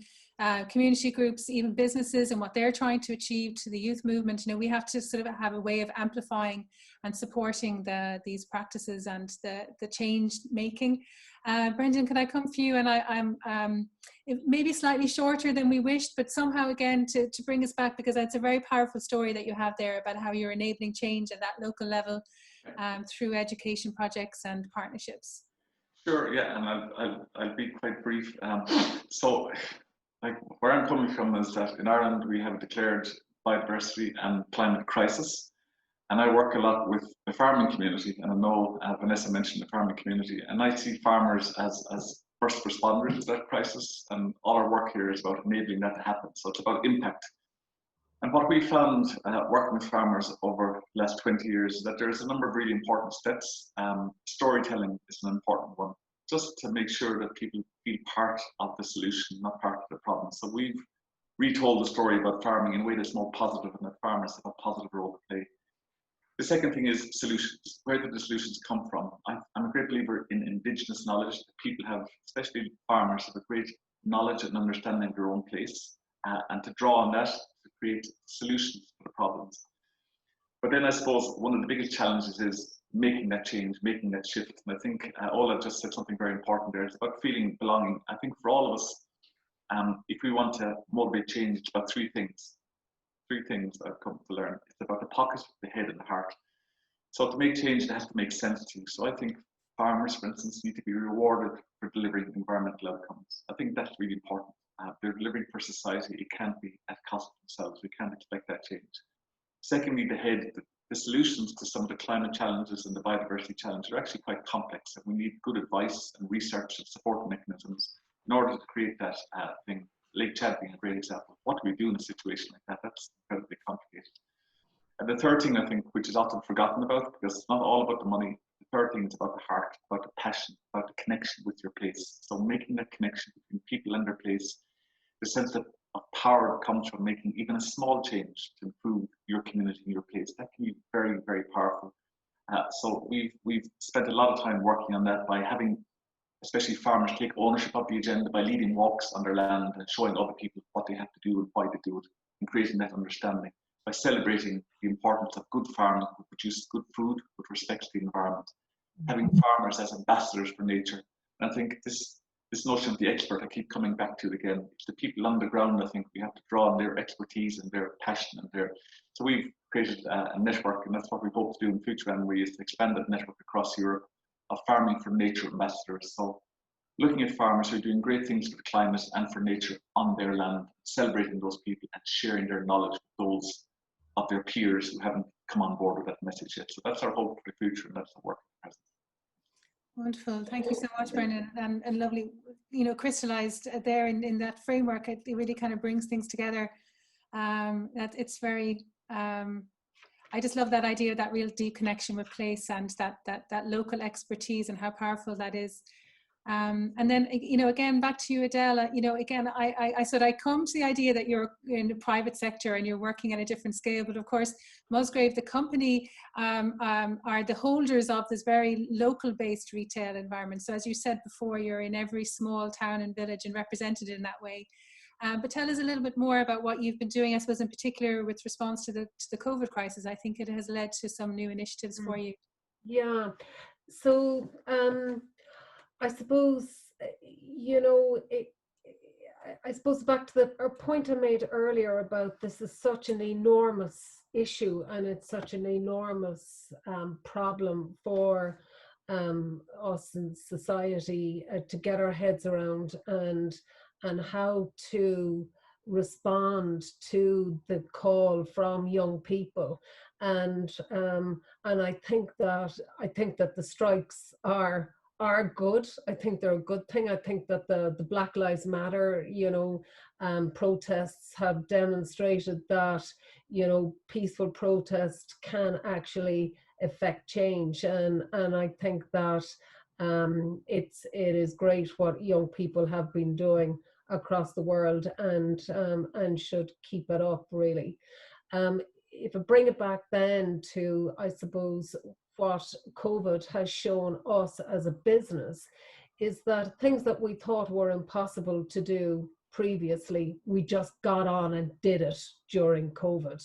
community groups, even businesses, and what they're trying to achieve, to the youth movement. We have to sort of have a way of amplifying and supporting these practices and the change making. Brendan, can I come to you? And I'm it may be slightly shorter than we wished, but somehow again to bring us back, because it's a very powerful story that you have there about how you're enabling change at that local level through education projects and partnerships. Sure, yeah, and I'll be quite brief. So, like, where I'm coming from is that in Ireland we have declared biodiversity and climate crisis, and I work a lot with the farming community, and I know Vanessa mentioned the farming community, and I see farmers as first responders to that crisis, and all our work here is about enabling that to happen. So it's about impact. And what we found working with farmers over the last 20 years is that there's a number of really important steps. Storytelling is an important one, just to make sure that people feel part of the solution, not part of the problem. So we've retold the story about farming in a way that's more positive, and that farmers have a positive role to play. The second thing is solutions. Where did the solutions come from? I'm a great believer in indigenous knowledge. People have, especially farmers, have a great knowledge and understanding of their own place, and to draw on that to create solutions for the problems. But then I suppose one of the biggest challenges is making that change, making that shift. And I think Ola just said something very important there. It's about feeling belonging. I think for all of us, if we want to motivate change, it's about three things. Three things I've come to learn. It's about the pocket, the head, and the heart. So to make change, it has to make sense to you. So I think farmers, for instance, need to be rewarded for delivering environmental outcomes. I think that's really important. They're delivering for society. It can't be at cost of themselves. We can't expect that change. Secondly, the head. The solutions to some of the climate challenges and the biodiversity challenges are actually quite complex, and we need good advice and research and support mechanisms in order to create that thing. Lake Chad being a great example. What do we do in a situation like that? That's incredibly complicated. And the third thing, I think, which is often forgotten about, because it's not all about the money, the third thing is about the heart, about the passion, about the connection with your place. So making that connection between people and their place, the sense of power that comes from making even a small change to improve your community and your place, that can be very, very powerful. So we've spent a lot of time working on that by having especially farmers take ownership of the agenda, by leading walks on their land and showing other people what they have to do and why they do it, and creating that understanding, by celebrating the importance of good farming that produces good food with respect to the environment, having farmers as ambassadors for nature. And I think this notion of the expert, I keep coming back to it again. It's the people on the ground. I think we have to draw on their expertise and their passion and so we've created a network, and that's what we hope to do in the future, and we expand that network across Europe of farming for nature ambassadors. So looking at farmers who are doing great things for the climate and for nature on their land, celebrating those people and sharing their knowledge with those of their peers who haven't come on board with that message yet. So that's our hope for the future, and that's the work at present. Wonderful. Thank you so much, Brendan, and lovely, crystallized there in that framework. It really kind of brings things together. That it's very, I just love that idea, that real deep connection with place and that local expertise and how powerful that is. And then, again, back to you, Edel, again, I said I come to the idea that you're in the private sector and you're working at a different scale, but of course, Musgrave, the company, are the holders of this very local-based retail environment. So as you said before, you're in every small town and village and represented in that way. But tell us a little bit more about what you've been doing, I suppose, in particular with response to the COVID crisis. I think it has led to some new initiatives for you. Yeah. So, I suppose, I suppose back to the point I made earlier about this is such an enormous issue, and it's such an enormous problem for us in society to get our heads around, and how to respond to the call from young people. And I think that the strikes are good. I think they're a good thing. I think that the Black Lives Matter, protests have demonstrated that, peaceful protest can actually affect change. And I think that it is great what young people have been doing across the world, and should keep it up, really. If I bring it back then to, I suppose, what COVID has shown us as a business, is that things that we thought were impossible to do previously, we just got on and did it during COVID.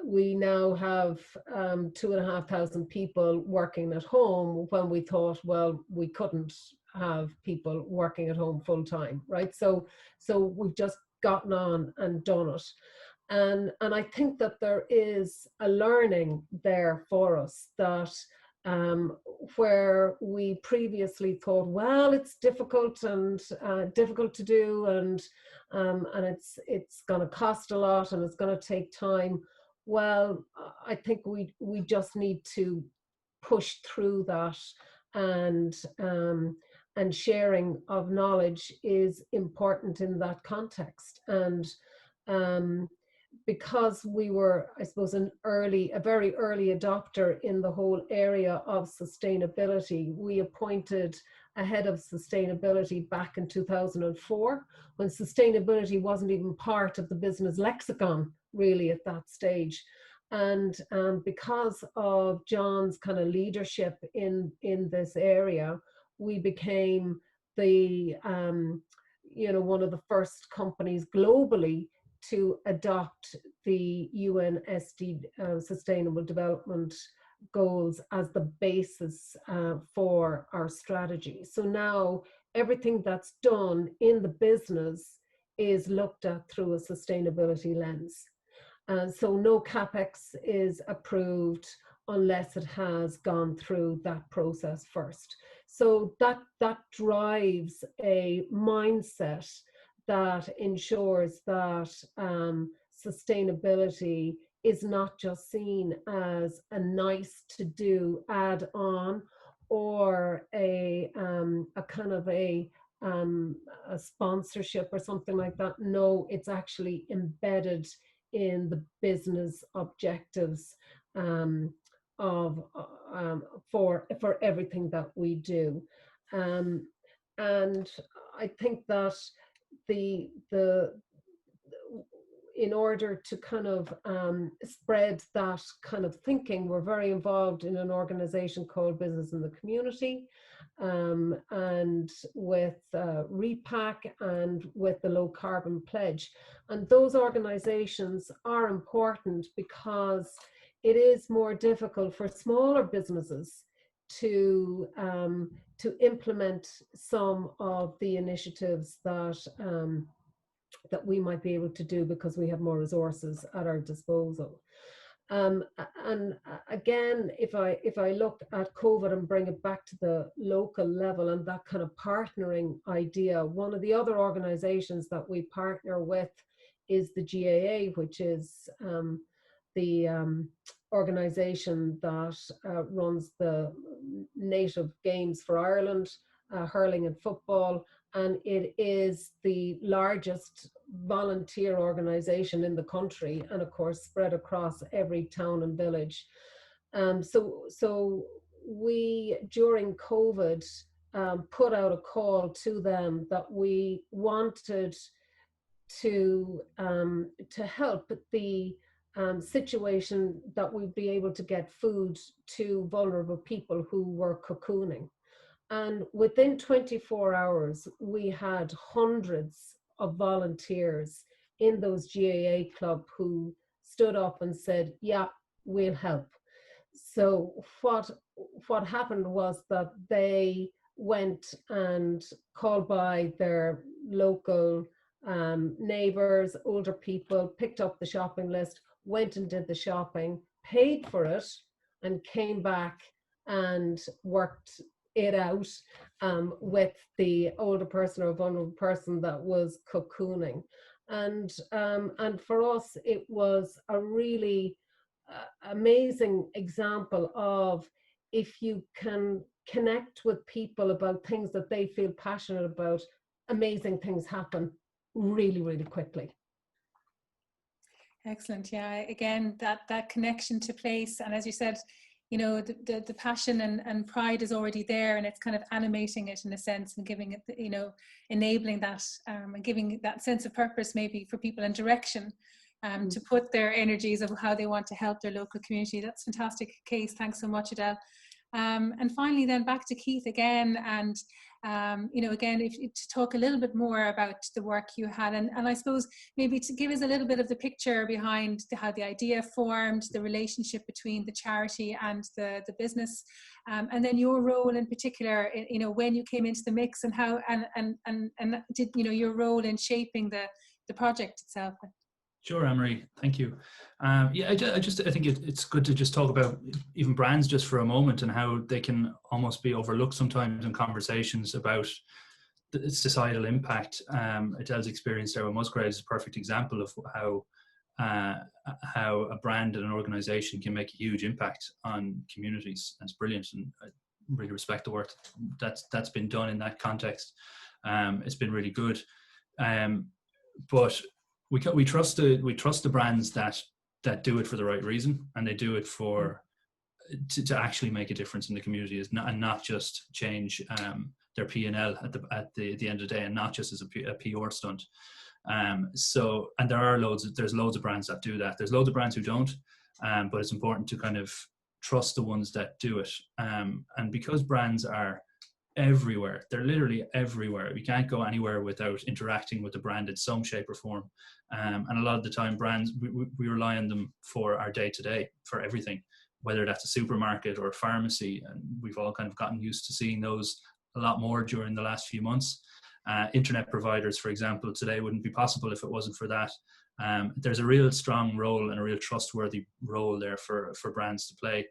We now have 2,500 people working at home, when we thought, well, we couldn't have people working at home full time, right? So we've just gotten on and done it. And I think that there is a learning there for us, that where we previously thought, well, it's difficult and difficult to do, and it's going to cost a lot and it's going to take time. Well, I think we just need to push through that, and sharing of knowledge is important in that context. And because we were, I suppose, a very early adopter in the whole area of sustainability, we appointed a head of sustainability back in 2004, when sustainability wasn't even part of the business lexicon, really, at that stage. And because of John's kind of leadership in this area, we became one of the first companies globally to adopt the UN Sustainable Development Goals as the basis for our strategy. So now everything that's done in the business is looked at through a sustainability lens. So no CapEx is approved unless it has gone through that process first. So that drives a mindset that ensures that sustainability is not just seen as a nice to do add-on, or a kind of a sponsorship or something like that. No, it's actually embedded in the business objectives for everything that we do. And I think that in order to kind of spread that kind of thinking, we're very involved in an organization called Business in the Community, and with Repack and with the Low Carbon Pledge. And those organizations are important because it is more difficult for smaller businesses to implement some of the initiatives that that we might be able to do because we have more resources at our disposal. And again, if I look at COVID and bring it back to the local level and that kind of partnering idea, one of the other organizations that we partner with is the GAA, which is the organization that runs the native games for Ireland, hurling and football, and it is the largest volunteer organization in the country, and of course spread across every town and village. So we, during COVID, put out a call to them that we wanted to help the situation that we'd be able to get food to vulnerable people who were cocooning. And within 24 hours, we had hundreds of volunteers in those GAA club who stood up and said, yeah, we'll help. So what happened was that they went and called by their local neighbors, older people, picked up the shopping list, went and did the shopping, paid for it, and came back and worked it out with the older person or vulnerable person that was cocooning. And for us, it was a really amazing example of, if you can connect with people about things that they feel passionate about, amazing things happen really, really quickly. Excellent. Yeah, again, that connection to place, and as you said, you know, the passion and pride is already there, and it's kind of animating it in a sense and giving it, you know, enabling that and giving that sense of purpose maybe for people and direction to put their energies of how they want to help their local community. That's a fantastic case. Thanks so much, Edel. And finally then back to Keith again, and you know, again, to talk a little bit more about the work you had, and I suppose maybe to give us a little bit of the picture behind how the idea formed, the relationship between the charity and the business, and then your role in particular, you know, when you came into the mix, and how and did, you know, your role in shaping the project itself. Sure, Annmarie, thank you. Yeah, I think it's good to just talk about even brands just for a moment, and how they can almost be overlooked sometimes in conversations about the societal impact. Edel's experience there with Musgrave is a perfect example of how a brand and an organization can make a huge impact on communities. That's brilliant, and I really respect the work that's been done in that context. It's been really good, but we trust the brands that do it for the right reason, and they do it for to actually make a difference in the community, and not just change their P&L at the end of the day, and not just as a PR stunt. So, and there's loads of brands that do that. There's loads of brands who don't, but it's important to kind of trust the ones that do it. And because brands are everywhere, they're literally everywhere. We can't go anywhere without interacting with the brand in some shape or form. And a lot of the time brands, we rely on them for our day-to-day, for everything, whether that's a supermarket or a pharmacy. And we've all kind of gotten used to seeing those a lot more during the last few months. Internet providers, for example, today wouldn't be possible if it wasn't for that. There's a real strong role and a real trustworthy role there for brands to play.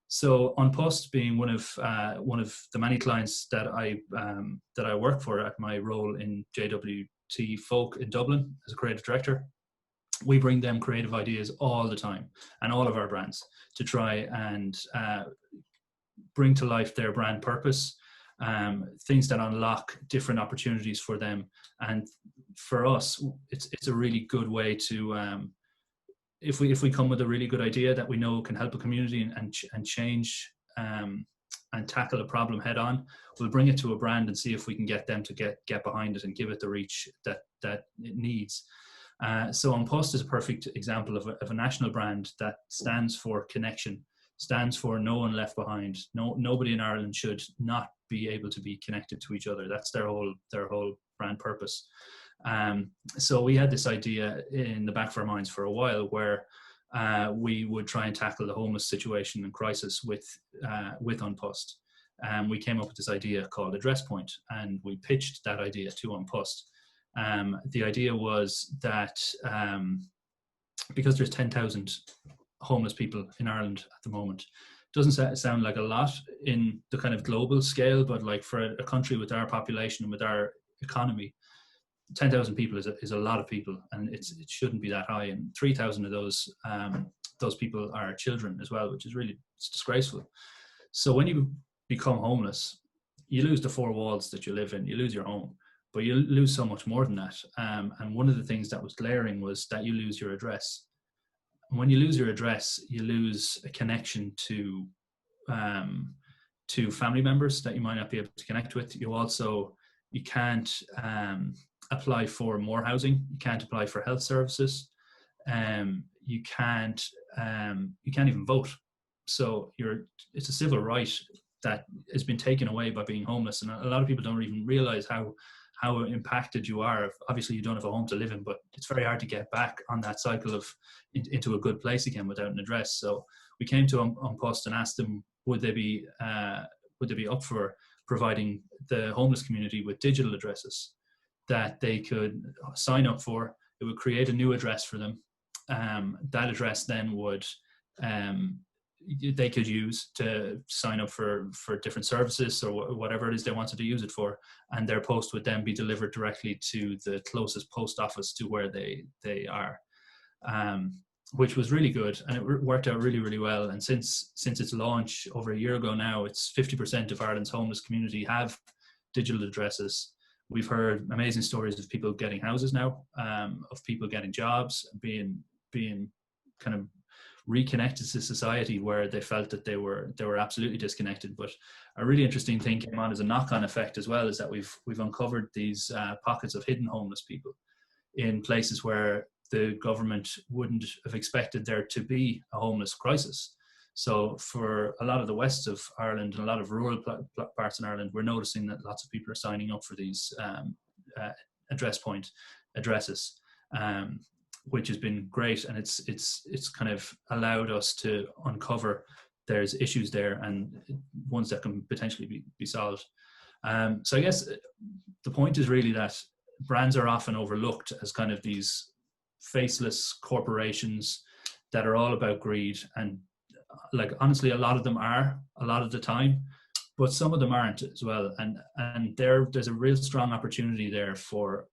So An Post being one of the many clients that I work for at my role in JWT Folk in Dublin as a creative director, we bring them creative ideas all the time, and all of our brands, to try and bring to life their brand purpose, things that unlock different opportunities for them. And for us, it's a really good way to if we come with a really good idea that we know can help a community and change and tackle a problem head on, we'll bring it to a brand and see if we can get them to get behind it and give it the reach that it needs. So An Post is a perfect example of a national brand that stands for connection, stands for no one left behind. Nobody in Ireland should not be able to be connected to each other. That's their whole brand purpose. So we had this idea in the back of our minds for a while, where we would try and tackle the homeless situation and crisis with An Post. We came up with this idea called Address Point, and we pitched that idea to An Post. The idea was that because there's 10,000 homeless people in Ireland at the moment, doesn't sound like a lot in the kind of global scale, but like for a country with our population and with our economy, 10,000 people is a lot of people, and it shouldn't be that high. And 3,000 of those people are children as well, which is really disgraceful. So when you become homeless, you lose the four walls that you live in, you lose your home, but you lose so much more than that. And one of the things that was glaring was that you lose your address. And when you lose your address, you lose a connection to family members that you might not be able to connect with. You can't apply for more housing. You can't apply for health services. You can't even vote. So it's a civil right that has been taken away by being homeless. And a lot of people don't even realize how impacted you are. Obviously you don't have a home to live in, but it's very hard to get back on that cycle of into a good place again without an address. So we came to An Post and asked them, would they be up for providing the homeless community with digital addresses that they could sign up for. It would create a new address for them. That address then would they could use to sign up for different services or whatever it is they wanted to use it for, and their post would then be delivered directly to the closest post office to where they are, which was really good, and it worked out really, really well. And since its launch over a year ago now, it's 50% of Ireland's homeless community have digital addresses. We've heard amazing stories of people getting houses now, of people getting jobs, being kind of reconnected to society where they felt that they were absolutely disconnected. But a really interesting thing came on as a knock-on effect as well, is that we've uncovered these pockets of hidden homeless people in places where the government wouldn't have expected there to be a homeless crisis. So for a lot of the west of Ireland and a lot of rural parts in Ireland, we're noticing that lots of people are signing up for these addresses, which has been great. And it's kind of allowed us to uncover there's issues there and ones that can potentially be solved. So I guess the point is really that brands are often overlooked as kind of these faceless corporations that are all about greed, and like honestly a lot of them are a lot of the time, but some of them aren't as well, and there's a real strong opportunity there for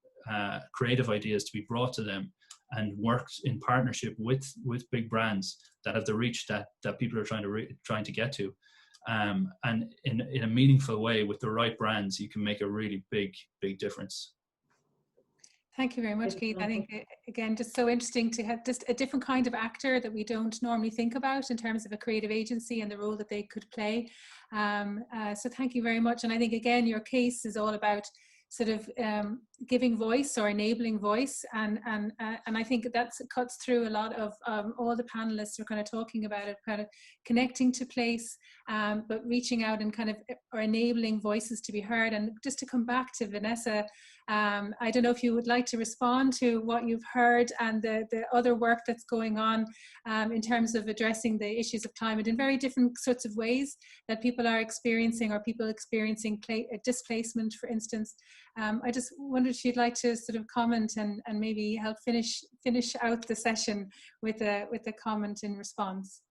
creative ideas to be brought to them and worked in partnership with big brands that have the reach that people are trying to get to, and in a meaningful way with the right brands you can make a really big difference. Thank you very much, Keith. I think, again, just so interesting to have just a different kind of actor that we don't normally think about in terms of a creative agency and the role that they could play. So thank you very much. And I think, again, your case is all about sort of giving voice or enabling voice, and I think that cuts through a lot of all the panelists were kind of talking about it, kind of connecting to place, but reaching out and kind of or enabling voices to be heard. And just to come back to Vanessa, I don't know if you would like to respond to what you've heard and the other work that's going on in terms of addressing the issues of climate in very different sorts of ways that people are experiencing, or people experiencing displacement, for instance. I just wondered if you'd like to sort of comment and maybe help finish out the session with a comment in response.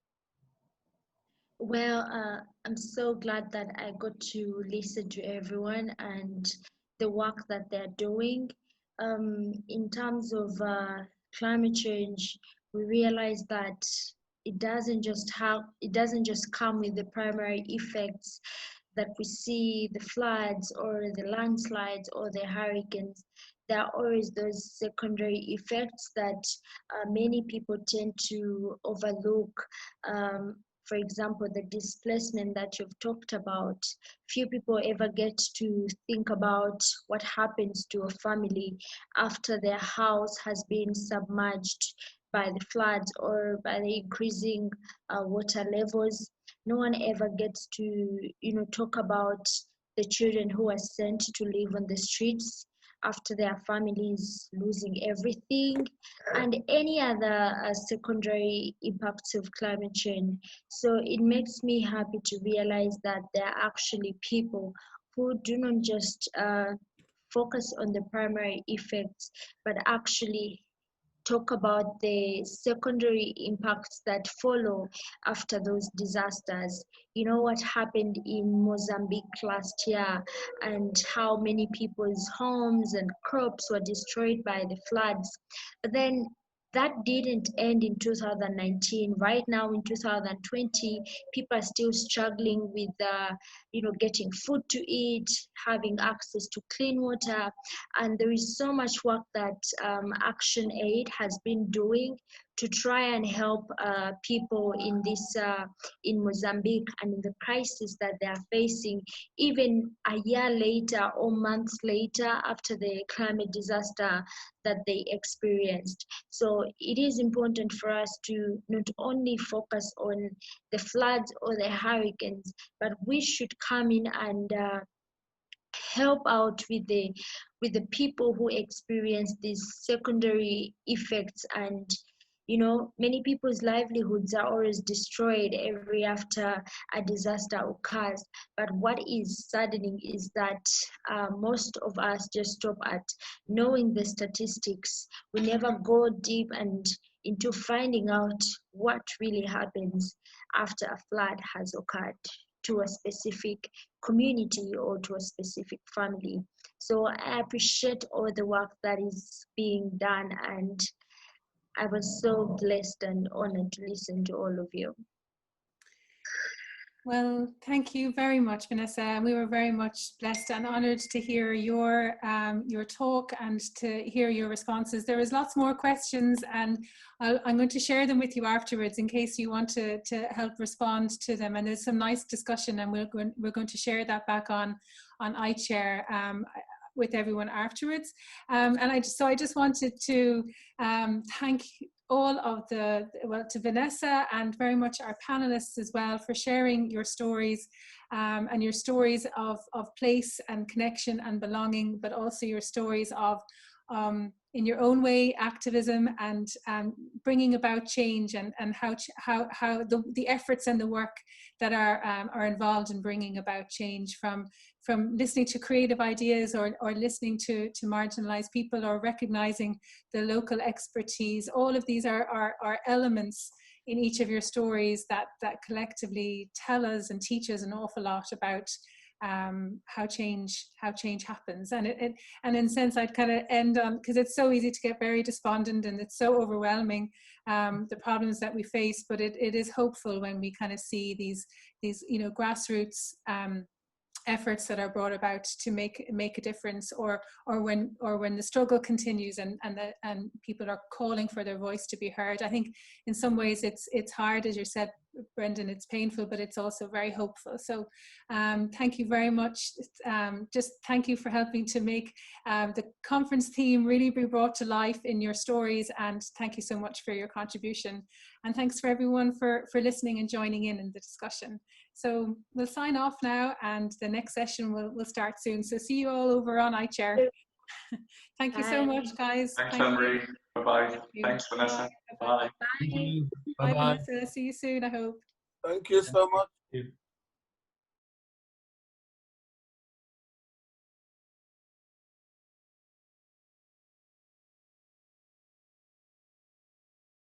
Well, I'm so glad that I got to listen to everyone and the work that they're doing. In terms of climate change, we realize that it doesn't just come with the primary effects that we see, the floods or the landslides or the hurricanes. There are always those secondary effects that many people tend to overlook. For example, the displacement that you've talked about. Few people ever get to think about what happens to a family after their house has been submerged by the floods or by the increasing water levels. No one ever gets to, talk about the children who are sent to live on the streets after their families losing everything, and any other secondary impacts of climate change. So it makes me happy to realize that there are actually people who do not just focus on the primary effects, but actually talk about the secondary impacts that follow after those disasters. You know what happened in Mozambique last year, and how many people's homes and crops were destroyed by the floods. But then that didn't end in 2019. Right now in 2020, people are still struggling with getting food to eat, having access to clean water, and there is so much work that Action Aid has been doing to try and help people in this in Mozambique and in the crisis that they are facing, even a year later or months later after the climate disaster that they experienced. So it is important for us to not only focus on the floods or the hurricanes, but we should come in and help out with the people who experience these secondary effects. And many people's livelihoods are always destroyed every after a disaster occurs. But what is saddening is that most of us just stop at knowing the statistics. We never go deep and into finding out what really happens after a flood has occurred to a specific community or to a specific family. So I appreciate all the work that is being done, and I was so blessed and honored to listen to all of you. Well, thank you very much, Vanessa. And we were very much blessed and honored to hear your talk and to hear your responses. There is lots more questions, and I'm going to share them with you afterwards in case you want to help respond to them. And there's some nice discussion, and we're going to share that back on iChair with everyone afterwards. And I just wanted to thank all of to Vanessa and very much our panelists as well for sharing your stories and your stories of place and connection and belonging, but also your stories of in your own way activism and bringing about change, and how the efforts and the work that are involved in bringing about change, from listening to creative ideas or listening to marginalized people or recognizing the local expertise. All of these are elements in each of your stories that collectively tell us and teach us an awful lot about how change happens. And in a sense, I'd kind of end on, because it's so easy to get very despondent and it's so overwhelming, the problems that we face, but it is hopeful when we kind of see these grassroots efforts that are brought about to make a difference, or when the struggle continues and people are calling for their voice to be heard. I think in some ways it's hard, as you said, Brendan, it's painful, but it's also very hopeful. So thank you very much. Just thank you for helping to make the conference theme really be brought to life in your stories, and thank you so much for your contribution. And thanks for everyone for listening and joining in the discussion. So we'll sign off now, and the next session will start soon. So see you all over on iChair. Thank you so much, guys. Thanks, Annmarie. Bye-bye. Thanks, Vanessa. Bye. Bye. Bye, Vanessa. See you soon, I hope. Thank you so much.